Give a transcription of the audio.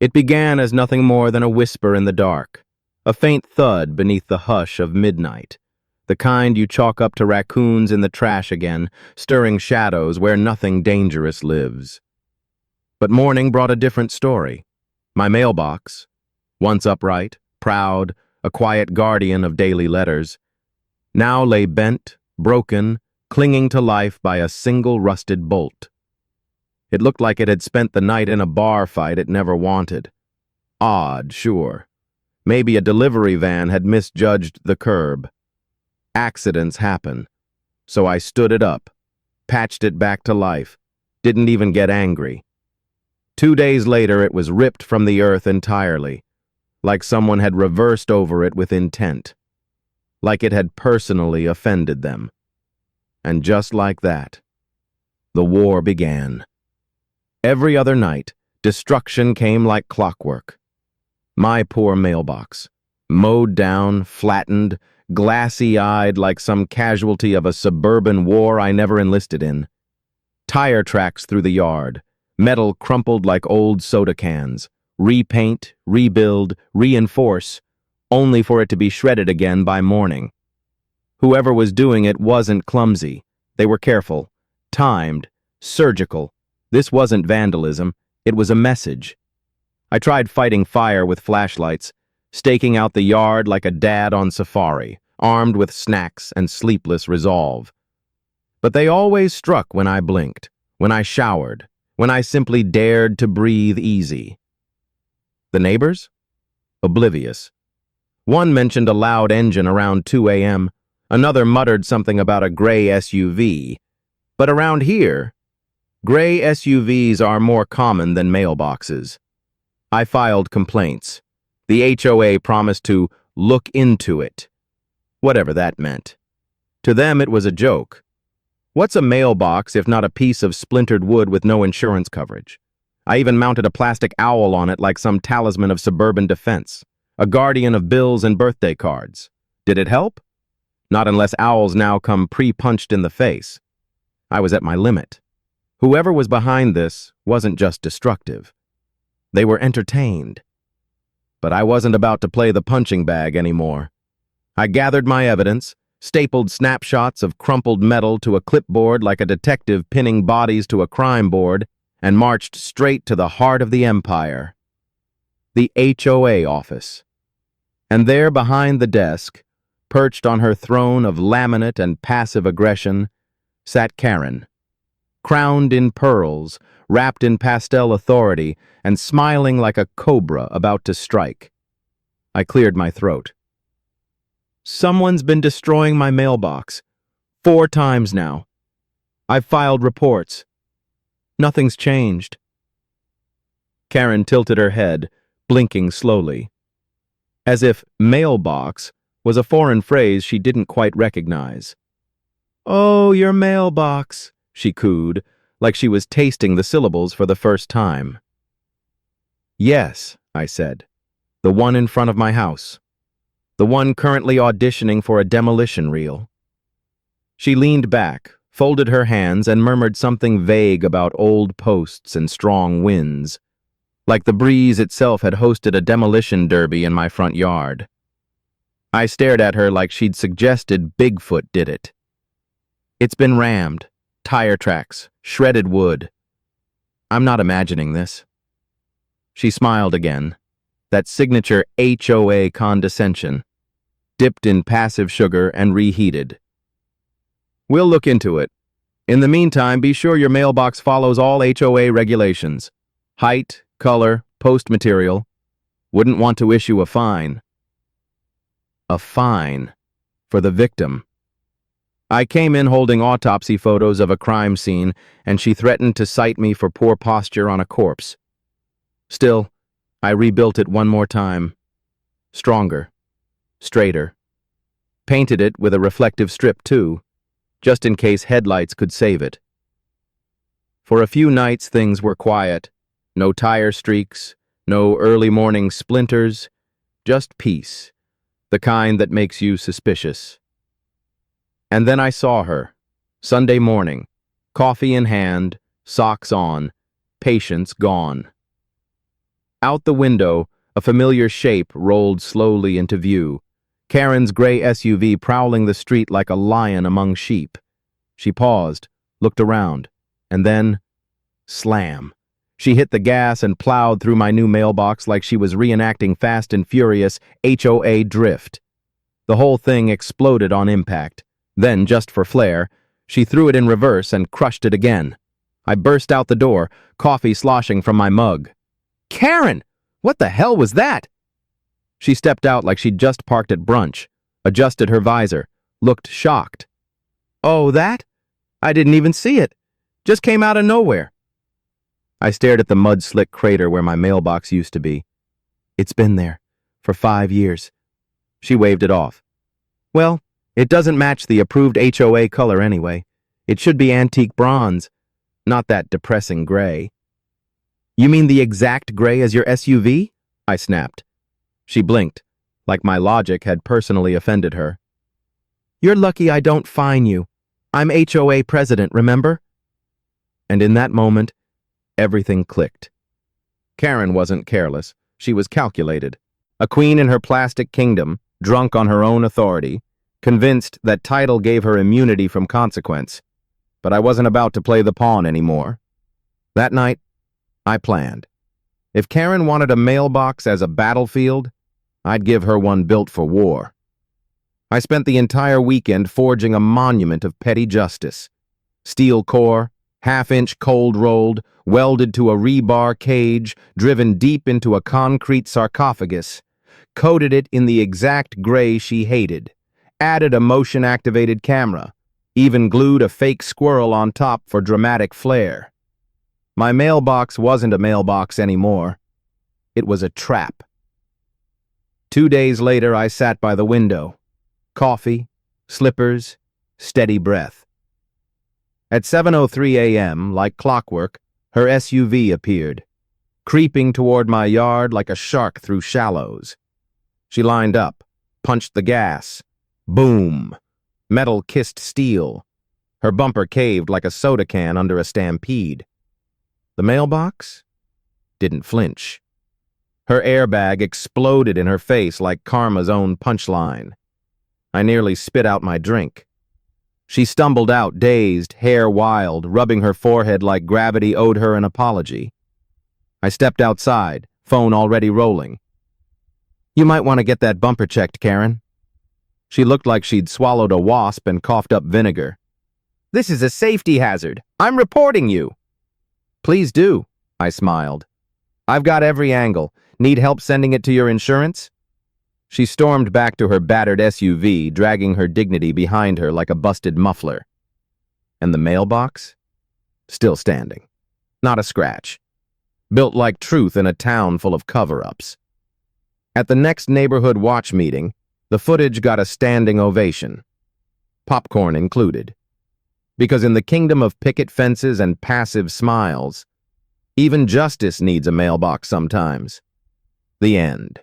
It began as nothing more than a whisper in the dark, a faint thud beneath the hush of midnight, the kind you chalk up to raccoons in the trash again, stirring shadows where nothing dangerous lives. But morning brought a different story. My mailbox, once upright, proud, a quiet guardian of daily letters, now lay bent, broken, clinging to life by a single rusted bolt. It looked like it had spent the night in a bar fight it never wanted. Odd, sure. Maybe a delivery van had misjudged the curb. Accidents happen. So I stood it up, patched it back to life, didn't even get angry. 2 days later, it was ripped from the earth entirely, like someone had reversed over it with intent, like it had personally offended them. And just like that, the war began. Every other night, destruction came like clockwork. My poor mailbox, mowed down, flattened, glassy-eyed like some casualty of a suburban war I never enlisted in. Tire tracks through the yard, metal crumpled like old soda cans, repaint, rebuild, reinforce, only for it to be shredded again by morning. Whoever was doing it wasn't clumsy. They were careful, timed, surgical. This wasn't vandalism, it was a message. I tried fighting fire with flashlights, staking out the yard like a dad on safari, armed with snacks and sleepless resolve. But they always struck when I blinked, when I showered, when I simply dared to breathe easy. The neighbors? Oblivious. One mentioned a loud engine around 2 a.m., another muttered something about a gray SUV. But around here, gray SUVs are more common than mailboxes. I filed complaints. The HOA promised to look into it, whatever that meant. To them, it was a joke. What's a mailbox if not a piece of splintered wood with no insurance coverage? I even mounted a plastic owl on it like some talisman of suburban defense, a guardian of bills and birthday cards. Did it help? Not unless owls now come pre-punched in the face. I was at my limit. Whoever was behind this wasn't just destructive. They were entertained. But I wasn't about to play the punching bag anymore. I gathered my evidence, stapled snapshots of crumpled metal to a clipboard like a detective pinning bodies to a crime board, and marched straight to the heart of the empire. The HOA office. And there behind the desk, perched on her throne of laminate and passive aggression, sat Karen, crowned in pearls, wrapped in pastel authority, and smiling like a cobra about to strike. I cleared my throat. Someone's been destroying my mailbox. 4 times now. I've filed reports. Nothing's changed. Karen tilted her head, blinking slowly, as if mailbox was a foreign phrase she didn't quite recognize. "Oh, your mailbox," she cooed, like she was tasting the syllables for the first time. "Yes," I said. "The one in front of my house. The one currently auditioning for a demolition reel." She leaned back, folded her hands, and murmured something vague about old posts and strong winds, like the breeze itself had hosted a demolition derby in my front yard. I stared at her like she'd suggested Bigfoot did it. "It's been rammed. Tire tracks, shredded wood. I'm not imagining this." She smiled again, that signature HOA condescension, dipped in passive sugar and reheated. "We'll look into it. In the meantime, be sure your mailbox follows all HOA regulations. Height, color, post material. Wouldn't want to issue a fine." A fine for the victim. I came in holding autopsy photos of a crime scene, and she threatened to cite me for poor posture on a corpse. Still, I rebuilt it one more time. Stronger. Straighter. Painted it with a reflective strip, too, just in case headlights could save it. For a few nights, things were quiet. No tire streaks, no early morning splinters, just peace, the kind that makes you suspicious. And then I saw her, Sunday morning, coffee in hand, socks on, patience gone. Out the window, a familiar shape rolled slowly into view. Karen's gray SUV prowling the street like a lion among sheep. She paused, looked around, and then, slam. She hit the gas and plowed through my new mailbox like she was reenacting Fast and Furious HOA drift. The whole thing exploded on impact. Then, just for flair, she threw it in reverse and crushed it again. I burst out the door, coffee sloshing from my mug. "Karen! What the hell was that?" She stepped out like she'd just parked at brunch, adjusted her visor, looked shocked. "Oh, that? I didn't even see it. Just came out of nowhere." I stared at the mud-slick crater where my mailbox used to be. "It's been there for 5 years. She waved it off. "Well, it doesn't match the approved HOA color anyway. It should be antique bronze, not that depressing gray." "You mean the exact gray as your SUV?" I snapped. She blinked, like my logic had personally offended her. "You're lucky I don't fine you. I'm HOA president, remember?" And in that moment, everything clicked. Karen wasn't careless. She was calculated. A queen in her plastic kingdom, drunk on her own authority, convinced that title gave her immunity from consequence. But I wasn't about to play the pawn anymore. That night, I planned. If Karen wanted a mailbox as a battlefield, I'd give her one built for war. I spent the entire weekend forging a monument of petty justice. Steel core, half-inch cold-rolled, welded to a rebar cage, driven deep into a concrete sarcophagus, coated it in the exact gray she hated, added a motion-activated camera, even glued a fake squirrel on top for dramatic flair. My mailbox wasn't a mailbox anymore. It was a trap. 2 days later, I sat by the window. Coffee, slippers, steady breath. At 7:03 a.m., like clockwork, her SUV appeared, creeping toward my yard like a shark through shallows. She lined up, punched the gas. Boom! Metal kissed steel. Her bumper caved like a soda can under a stampede. The mailbox didn't flinch. Her airbag exploded in her face like karma's own punchline. I nearly spit out my drink. She stumbled out, dazed, hair wild, rubbing her forehead like gravity owed her an apology. I stepped outside, phone already rolling. "You might want to get that bumper checked, Karen." She looked like she'd swallowed a wasp and coughed up vinegar. "This is a safety hazard. I'm reporting you." "Please do," I smiled. "I've got every angle. Need help sending it to your insurance?" She stormed back to her battered SUV, dragging her dignity behind her like a busted muffler. And the mailbox? Still standing. Not a scratch. Built like truth in a town full of cover-ups. At the next neighborhood watch meeting, the footage got a standing ovation. Popcorn included. Because in the kingdom of picket fences and passive smiles, even justice needs a mailbox sometimes. The end.